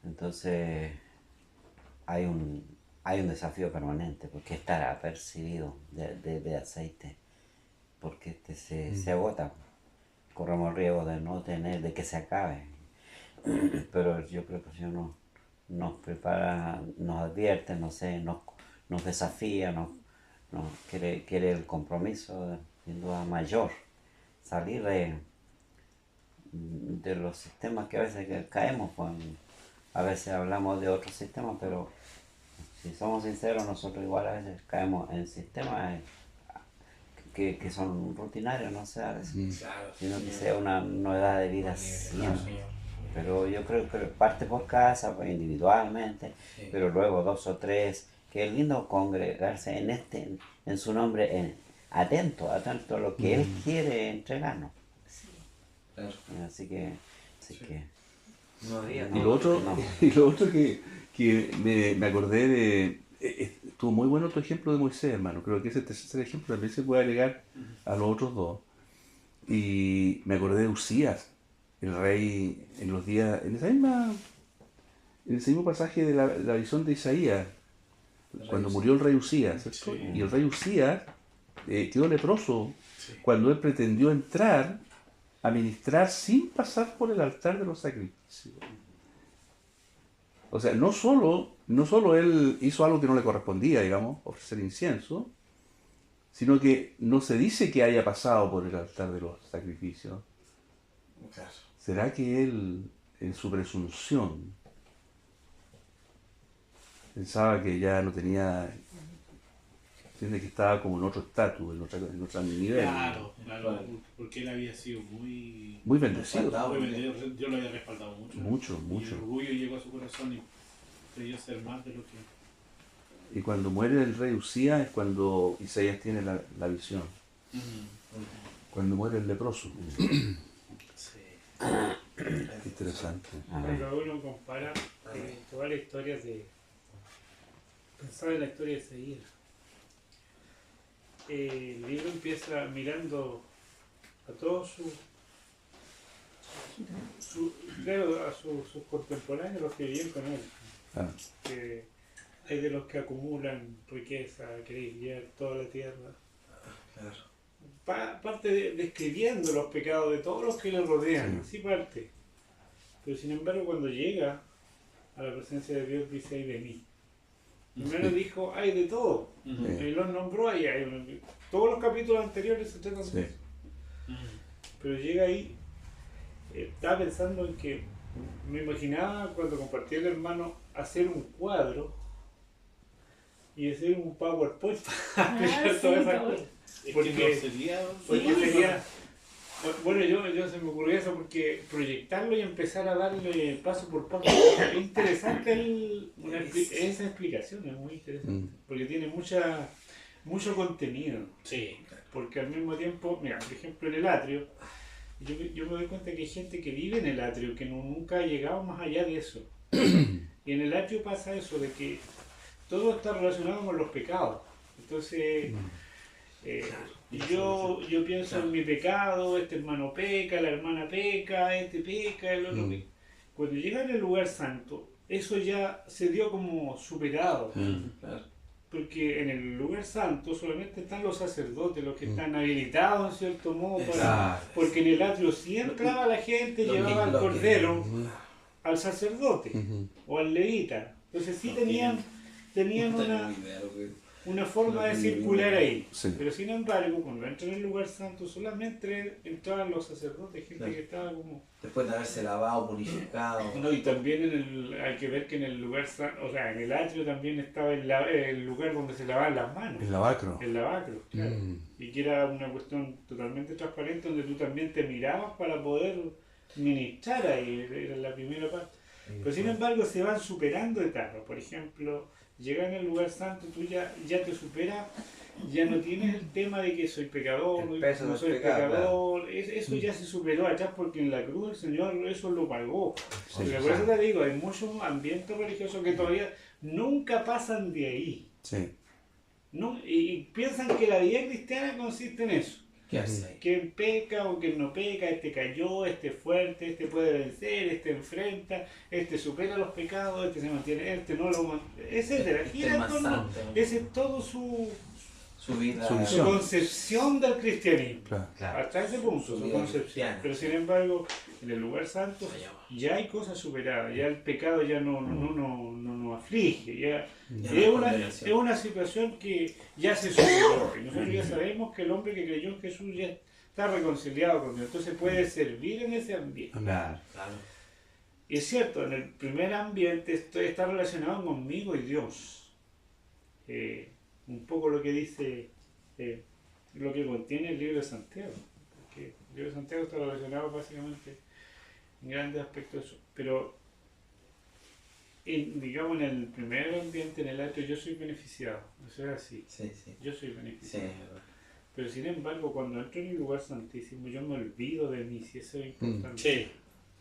Speaker 5: Entonces hay un desafío permanente, porque estará apercibido de aceite, porque se agota. Corremos el riesgo de no tener, de que se acabe. Pero yo creo que el Señor nos prepara, nos advierte, no sé, nos desafía, quiere el compromiso, sin duda, mayor. Salir de los sistemas que a veces caemos, pues, a veces hablamos de otros sistemas, pero si somos sinceros, nosotros igual a veces caemos en sistemas que son rutinarios, no sé, a veces,
Speaker 3: Claro.
Speaker 5: sino que sea una novedad de vida siempre. Pero yo creo que parte por casa, pues, individualmente,
Speaker 3: Sí.
Speaker 5: pero luego 2 o 3, que es lindo congregarse en su nombre, atento a lo que Él quiere entregarnos.
Speaker 3: Claro.
Speaker 5: Así que
Speaker 3: No había
Speaker 1: Y lo otro,
Speaker 5: No.
Speaker 1: y lo otro que me acordé de estuvo muy bueno tu ejemplo de Moisés, hermano. Creo que ese tercer ejemplo también se puede agregar a los otros dos. Y me acordé de Usías, el rey, en los días, en ese mismo pasaje de la visión de Isaías, cuando murió el rey Usías, ¿cierto?
Speaker 2: Sí.
Speaker 1: Y el rey Usías quedó leproso
Speaker 2: Sí.
Speaker 1: cuando él pretendió entrar a ministrar sin pasar por el altar de los sacrificios. O sea, no solo él hizo algo que no le correspondía, digamos, ofrecer incienso, sino que no se dice que haya pasado por el altar de los sacrificios.
Speaker 3: Claro.
Speaker 1: ¿Será que él, en su presunción, pensaba que ya no tenía, entiende, que estaba como en otro estatus, en otro nivel?
Speaker 2: Claro, porque él había sido muy
Speaker 1: Bendecido.
Speaker 3: Respaldado.
Speaker 2: Dios lo había respaldado mucho.
Speaker 1: Mucho,
Speaker 2: Y
Speaker 1: mucho.
Speaker 2: el orgullo llegó a su corazón y creyó ser más de lo que...
Speaker 1: Y cuando muere el rey Usías es cuando Isaías tiene la visión. Cuando muere el leproso.
Speaker 2: Sí.
Speaker 1: Qué interesante.
Speaker 6: Cuando uno compara toda la historia de... Pensar en la historia de Isaías. El libro empieza mirando a todos claro, a sus contemporáneos, los que vivían con él.
Speaker 1: Ah,
Speaker 6: Que hay de los que acumulan riqueza, querer toda la tierra.
Speaker 3: Claro.
Speaker 6: Parte describiendo los pecados de todos los que le rodean,
Speaker 1: Sí.
Speaker 6: sí parte. Pero sin embargo cuando llega a la presencia de Dios dice ay de mí. Primero dijo hay de todo. Y los nombró ahí. Todos los capítulos anteriores se tratan
Speaker 1: sí.
Speaker 6: de eso. Pero llega ahí, estaba pensando en que me imaginaba cuando compartí el hermano hacer un cuadro y hacer un PowerPoint para explicar todas esas cosas.
Speaker 2: Es
Speaker 6: Porque-
Speaker 2: que no sería...
Speaker 6: Porque sería, bueno, yo se me ocurrió eso porque proyectarlo y empezar a darle paso por paso es interesante esa explicación, es muy interesante, porque tiene mucho contenido,
Speaker 2: Sí.
Speaker 6: porque al mismo tiempo, mira, por ejemplo en el atrio, yo me doy cuenta que hay gente que vive en el atrio, que nunca ha llegado más allá de eso, y en el atrio pasa eso, de que todo está relacionado con los pecados, entonces... y yo pienso en mi pecado, este hermano peca, la hermana peca, este peca, el otro peca. Cuando llega en el lugar santo, eso ya se dio como superado.
Speaker 3: Claro.
Speaker 6: Porque en el lugar santo solamente están los sacerdotes, los que están habilitados en cierto modo para... Porque en el atrio sí entraba la gente, llevaba al cordero al sacerdote o al levita. Entonces sí tenían una forma de circular ahí.
Speaker 1: Sí.
Speaker 6: Pero sin embargo, cuando entran en el lugar santo, solamente entraban los sacerdotes, gente
Speaker 3: Claro.
Speaker 6: que estaba como...
Speaker 3: Después de haberse lavado, purificado.
Speaker 6: No, y también hay que ver que en el lugar santo, o sea, en el atrio también estaba el lugar donde se lavaban las manos.
Speaker 1: El lavacro.
Speaker 6: El lavacro, claro. Y que era una cuestión totalmente transparente donde tú también te mirabas para poder ministrar ahí, era la primera parte. Pero sin embargo se van superando etapas. Por ejemplo, llegar en el lugar santo, tú ya te superas, ya no tienes el tema de que soy pecador,
Speaker 3: El peso
Speaker 6: no
Speaker 3: del
Speaker 6: soy
Speaker 3: pecado,
Speaker 6: pecador, eso ya se superó atrás porque en la cruz el Señor eso lo pagó.
Speaker 1: Sí,
Speaker 6: Pero por eso te digo, hay muchos ambientes religiosos que todavía nunca pasan de ahí.
Speaker 1: Sí.
Speaker 6: No, y piensan que la vida cristiana consiste en eso.
Speaker 3: ¿Qué hace?
Speaker 6: Que peca o que no peca, este cayó, este es fuerte, este puede vencer, este enfrenta, este supera los pecados, este se mantiene, este no lo mantiene, etcétera.
Speaker 3: Este
Speaker 6: Gira
Speaker 3: es
Speaker 6: en
Speaker 3: más
Speaker 6: torno,
Speaker 3: santo.
Speaker 6: ese es todo su
Speaker 3: vida.
Speaker 1: Su
Speaker 6: su
Speaker 1: visión.
Speaker 6: concepción del cristianismo.
Speaker 1: Claro.
Speaker 6: Hasta ese punto,
Speaker 3: Su
Speaker 6: su
Speaker 3: vida
Speaker 6: concepción.
Speaker 3: cristiana.
Speaker 6: Pero sin embargo, en el lugar santo ya hay cosas superadas, ya el pecado ya no nos aflige, ya
Speaker 3: Ya
Speaker 6: es
Speaker 3: no
Speaker 6: una,
Speaker 3: condenación.
Speaker 6: es una situación que ya se superó. Y nosotros ya sabemos que el hombre que creyó en Jesús ya está reconciliado con Dios, entonces puede servir en ese ambiente.
Speaker 1: Claro.
Speaker 3: Claro.
Speaker 6: Y es cierto, en el primer ambiente está relacionado conmigo y Dios. Un poco lo que dice, lo que contiene el libro de Santiago. Porque el libro de Santiago está relacionado básicamente en grandes aspectos de eso. Pero, digamos, en el primer ambiente, en el atrio, yo soy beneficiado. Eso es así.
Speaker 3: Sí.
Speaker 6: Yo soy
Speaker 3: Sí.
Speaker 6: beneficiado. Pero sin embargo, cuando entro en el lugar santísimo, yo me olvido de mí, si eso es importante.
Speaker 2: Sí.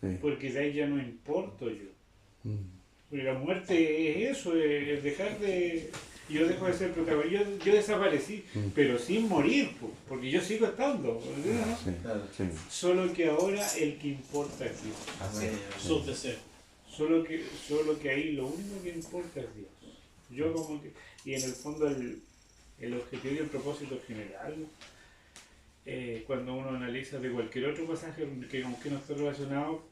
Speaker 1: Sí.
Speaker 6: Porque de ahí ya no importo yo.
Speaker 1: Mm.
Speaker 6: Porque la muerte es eso, es dejar Yo dejo de ser protagonista, yo desaparecí, pero sin morir, porque yo sigo estando. ¿no?
Speaker 1: Sí,
Speaker 3: Claro.
Speaker 1: sí.
Speaker 6: Solo que ahora el que importa es Dios.
Speaker 3: Amén.
Speaker 2: Sus deseos.
Speaker 6: Solo que ahí lo único que importa es Dios. Yo como que, y en el fondo el objetivo y el propósito general, cuando uno analiza de cualquier otro pasaje que aunque no esté relacionado,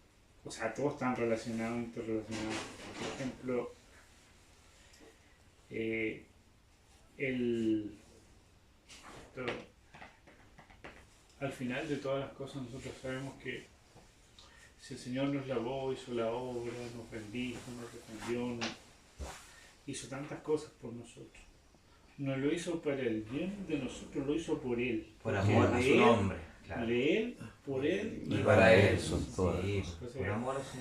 Speaker 6: o sea, todos están relacionados, interrelacionados. Por ejemplo, al final de todas las cosas nosotros sabemos que si el Señor nos lavó, hizo la obra, nos bendijo, nos defendió, hizo tantas cosas por nosotros. No lo hizo para el bien de nosotros, lo hizo por Él.
Speaker 4: Por
Speaker 6: Porque
Speaker 4: amor a
Speaker 6: de
Speaker 4: su
Speaker 6: Él,
Speaker 4: nombre. Claro.
Speaker 6: de Él, por Él
Speaker 3: Y para Él.
Speaker 1: Son todas.
Speaker 4: Sí,
Speaker 6: Entonces,
Speaker 4: por amor a su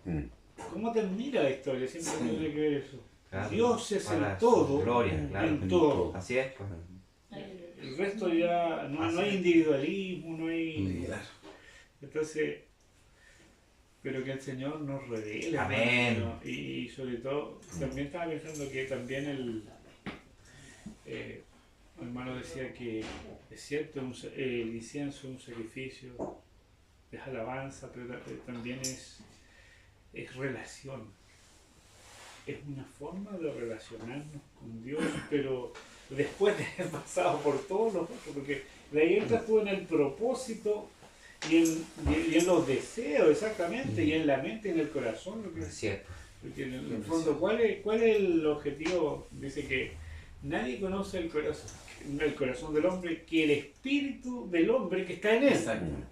Speaker 4: nombre.
Speaker 6: ¿cómo termina la historia? Siempre
Speaker 3: Sí.
Speaker 6: tiene que ver eso.
Speaker 4: Claro.
Speaker 6: Dios es
Speaker 4: Para
Speaker 6: en
Speaker 4: su
Speaker 6: todo,
Speaker 4: Gloria, claro.
Speaker 6: en todo.
Speaker 4: Así es, pues.
Speaker 6: El resto ya no
Speaker 4: Así
Speaker 6: hay
Speaker 4: es.
Speaker 6: individualismo, no hay...
Speaker 3: Claro.
Speaker 6: Entonces, pero que el Señor nos revele.
Speaker 4: Amén.
Speaker 6: hermano, y sobre todo, también estaba pensando que también el hermano decía que es cierto, el incienso es un sacrificio, es alabanza, pero también es relación. Es una forma de relacionarnos con Dios, pero después de haber pasado por todos los otros, porque de ahí entras tú en el propósito y en los deseos, exactamente, y en la mente y en el corazón. Lo que,
Speaker 4: Es cierto.
Speaker 6: porque en el fondo, ¿cuál es el objetivo? Dice que nadie conoce el corazón del hombre que el espíritu del hombre que está en él.
Speaker 3: Exactamente.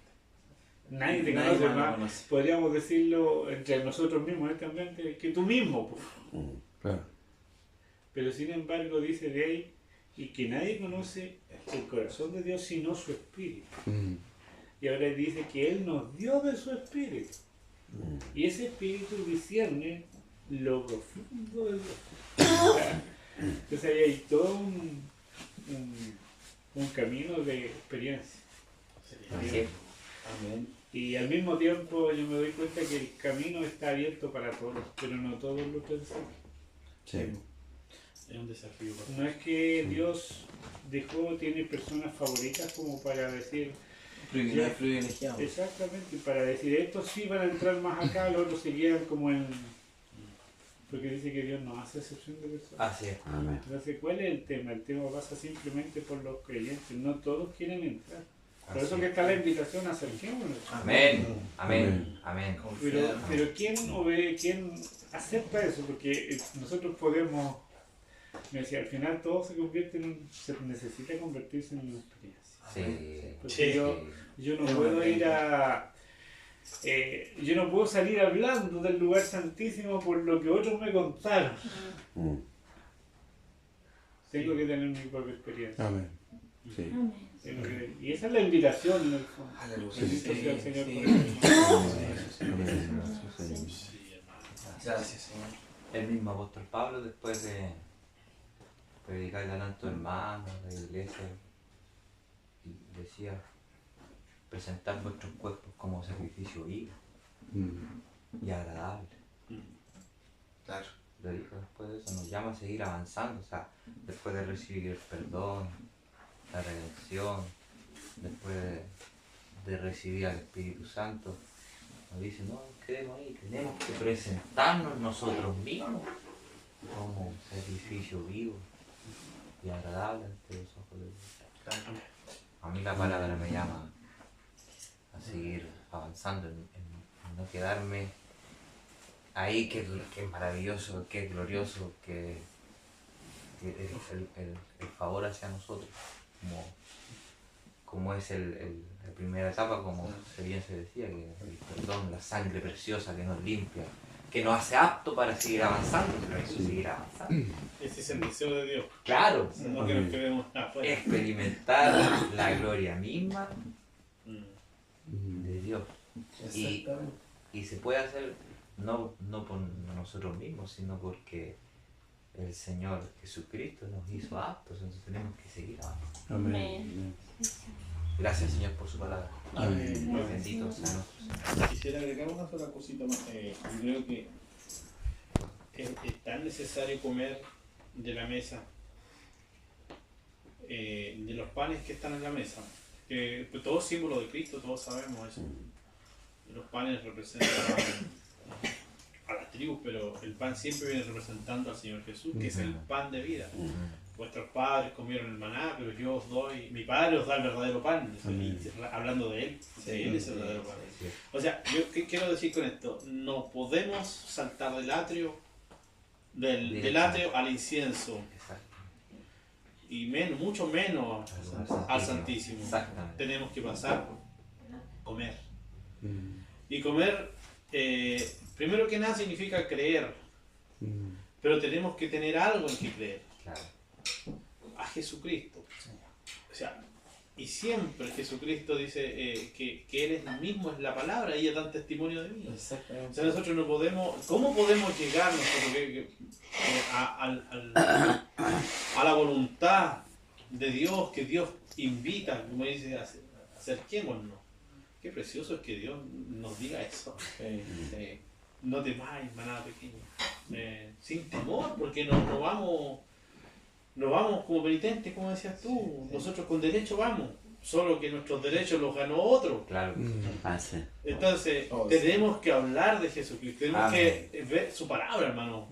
Speaker 6: Nadie te
Speaker 3: Nadie
Speaker 6: conoce
Speaker 3: más lo
Speaker 6: más.
Speaker 3: conoce.
Speaker 6: Podríamos decirlo entre nosotros mismos en este ambiente que tú mismo. Pues.
Speaker 1: Claro.
Speaker 6: Pero sin embargo dice de ahí, y que nadie conoce el corazón de Dios sino su espíritu. Y ahora dice que Él nos dio de su espíritu. Y ese espíritu discierne lo profundo de Dios. Entonces ahí hay todo un camino de experiencia.
Speaker 4: Así es.
Speaker 3: Amén.
Speaker 6: Y al mismo tiempo yo me doy cuenta que el camino está abierto para todos, pero no todos lo transitan.
Speaker 1: Sí.
Speaker 2: Es un desafío.
Speaker 6: No es que Dios tiene personas favoritas como para decir,
Speaker 3: Privilegiado.
Speaker 6: exactamente, para decir estos sí van a entrar más acá, los otros se quedan como en... Porque dice que Dios no hace excepción de personas.
Speaker 4: Así es.
Speaker 5: Amén.
Speaker 6: Entonces, ¿cuál es el tema? El tema pasa simplemente por los creyentes, no todos quieren entrar. Por
Speaker 4: Así
Speaker 6: eso
Speaker 4: es.
Speaker 6: que está la invitación a acerquémonos.
Speaker 4: Amén. Amén. Amén.
Speaker 6: Pero ¿quién obedece, quién acepta eso? Porque nosotros podemos, me decía, al final todo se convierte se necesita convertirse en una experiencia.
Speaker 4: Sí.
Speaker 6: Porque
Speaker 2: Sí.
Speaker 6: yo no puedo ir yo no puedo salir hablando del lugar santísimo por lo que otros me contaron. Tengo que tener mi propia experiencia.
Speaker 1: Amén. Sí.
Speaker 6: Y esa es la invitación en el fondo.
Speaker 3: Aleluya.
Speaker 6: Bendito sea el Señor
Speaker 3: Sí.
Speaker 6: por eso.
Speaker 2: Sí, hermano.
Speaker 3: Gracias, Señor.
Speaker 4: El mismo apóstol Pablo, después de predicar delante de hermanos, de la iglesia, decía presentar vuestros cuerpos como sacrificio vivo y agradable.
Speaker 3: Claro.
Speaker 4: Lo dijo después de eso, nos llama a seguir avanzando, o sea, después de recibir el perdón, la redención, después de recibir al Espíritu Santo, nos dice, no nos quedemos ahí, tenemos que presentarnos nosotros mismos como un sacrificio vivo y agradable ante los ojos de Dios.
Speaker 3: Claro.
Speaker 4: A mí la palabra me llama a seguir avanzando, en no quedarme ahí, que es maravilloso, que es glorioso, que el favor hacia nosotros, como es la primera etapa, como bien se decía, que el perdón, la sangre preciosa que nos limpia, que nos hace apto para seguir avanzando, pero hay que seguir avanzando.
Speaker 2: Ese es el deseo de Dios.
Speaker 4: Claro,
Speaker 2: No que nos quedemos afuera.
Speaker 4: experimentar la gloria misma
Speaker 2: Mm.
Speaker 4: de Dios.
Speaker 3: Exactamente.
Speaker 4: Y se puede hacer no por nosotros mismos, sino porque el Señor Jesucristo nos hizo aptos, entonces tenemos que seguir avanzando.
Speaker 1: Amén.
Speaker 4: Gracias, Señor, por su palabra.
Speaker 1: Amén.
Speaker 4: Bendito sea nuestro Señor.
Speaker 2: Quisiera agregar una sola cosita más. Yo creo que es tan necesario comer de la mesa, de los panes que están en la mesa, que pues, todo es símbolo de Cristo, todos sabemos eso. Los panes representan a las tribus, pero el pan siempre viene representando al Señor Jesús, que es el pan de vida. Vuestros padres comieron el maná, pero yo os doy, mi Padre os da el verdadero pan, hablando de Él, Él es el verdadero pan. O sea, yo ¿qué quiero decir con esto? No podemos saltar del atrio al incienso, y mucho menos al Santísimo. Tenemos que pasar, comer. Y comer, primero que nada significa creer, pero tenemos que tener algo en que creer. A Jesucristo. O sea, y siempre Jesucristo dice que Él mismo es la palabra y ellos dan testimonio de mí. O sea, nosotros no podemos, ¿cómo podemos llegar nosotros a la voluntad de Dios, que Dios invita, como dice, acerquémonos? Qué precioso es que Dios nos diga eso. No temáis, manada pequeña. Sin temor, porque no vamos como penitentes, como decías tú. Nosotros con derecho vamos, solo que nuestros derechos los ganó otro.
Speaker 4: Claro.
Speaker 5: Sí.
Speaker 2: Entonces, tenemos que hablar de Jesucristo, tenemos que ver su palabra, hermano.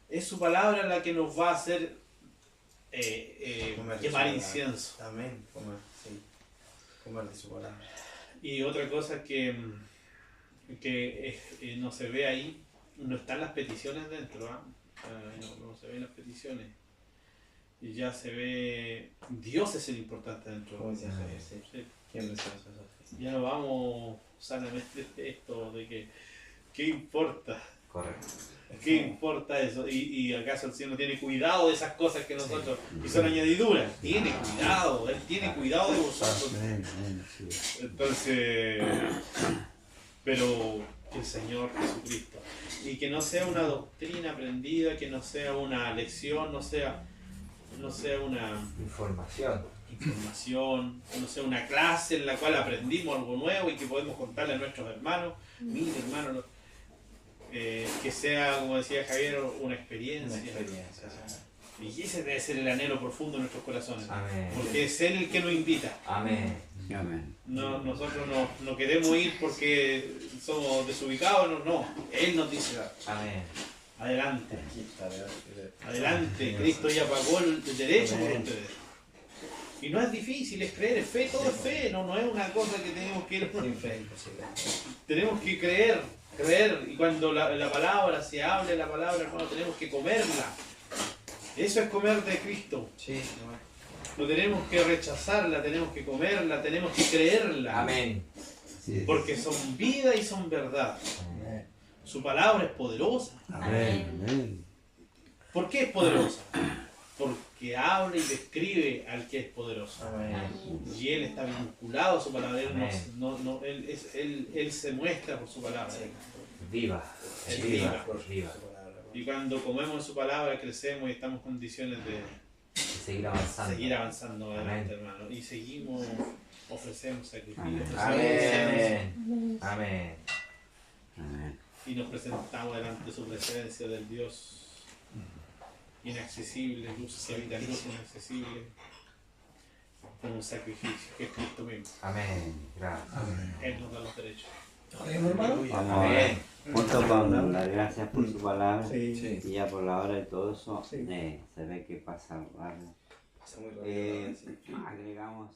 Speaker 2: Es su palabra la que nos va a hacer quemar incienso.
Speaker 3: Amén. Comer de su palabra.
Speaker 2: Y otra cosa que no se ve ahí, no están las peticiones dentro, no se ven las peticiones. Y ya se ve, Dios es el importante dentro.
Speaker 3: Como decía Javier, sí. Qué precioso eso.
Speaker 2: Ya no vamos sanamente de esto, de que, ¿qué importa?
Speaker 4: Correcto.
Speaker 2: ¿Qué importa eso? ¿Y acaso el Señor no tiene cuidado de esas cosas que nosotros, y son añadiduras? Tiene cuidado, Él tiene cuidado de vosotros. Entonces, pero el Señor Jesucristo. Y que no sea una doctrina aprendida, que no sea una lección, no sea una
Speaker 4: Información.
Speaker 2: no sea una clase en la cual aprendimos algo nuevo y que podemos contarle a nuestros hermanos, mis hermanos, que sea, como decía Javier, una experiencia. Y ese debe ser el anhelo profundo de nuestros corazones.
Speaker 4: Amén.
Speaker 2: Porque es Él el que nos invita.
Speaker 4: Amén.
Speaker 2: No, nosotros no queremos ir porque somos desubicados, no. Él nos dice,
Speaker 4: Amén.
Speaker 2: adelante. Adelante, Cristo ya pagó el derecho por ustedes. Y no es difícil, es creer, es fe, todo es fe, no es una cosa que tenemos que ir.
Speaker 3: Sin fe, imposible.
Speaker 2: Tenemos que creer, y cuando la palabra se hable, la palabra, hermano, tenemos que comerla. Eso es comer de Cristo.
Speaker 3: Sí,
Speaker 2: No tenemos que rechazarla, tenemos que comerla, tenemos que creerla.
Speaker 4: Amén.
Speaker 2: Porque son vida y son verdad. Su palabra es poderosa.
Speaker 1: Amén.
Speaker 2: ¿Por qué es poderosa? Porque habla y describe al que es poderoso. Y Él está vinculado a su palabra. Él se muestra por su palabra.
Speaker 4: Viva.
Speaker 2: Es
Speaker 4: Viva.
Speaker 2: viva. Y cuando comemos su palabra, crecemos y estamos en condiciones de
Speaker 4: Seguir avanzando.
Speaker 2: adelante, hermano. Y seguimos, ofrecemos sacrificios.
Speaker 4: Amén. Amén.
Speaker 2: Y nos presentamos delante de su presencia del Dios inaccesible, luz que habita en luz inaccesible, como un sacrificio, que es Cristo mismo.
Speaker 4: Amén. Gracias.
Speaker 2: Él nos da los derechos.
Speaker 5: Vamos
Speaker 4: Amén.
Speaker 5: junto con las gracias por su palabra
Speaker 3: Sí.
Speaker 5: y ya por la hora y todo eso,
Speaker 3: Sí.
Speaker 5: se ve que pasa rápido.
Speaker 3: Pasa muy rápido.
Speaker 5: Agregamos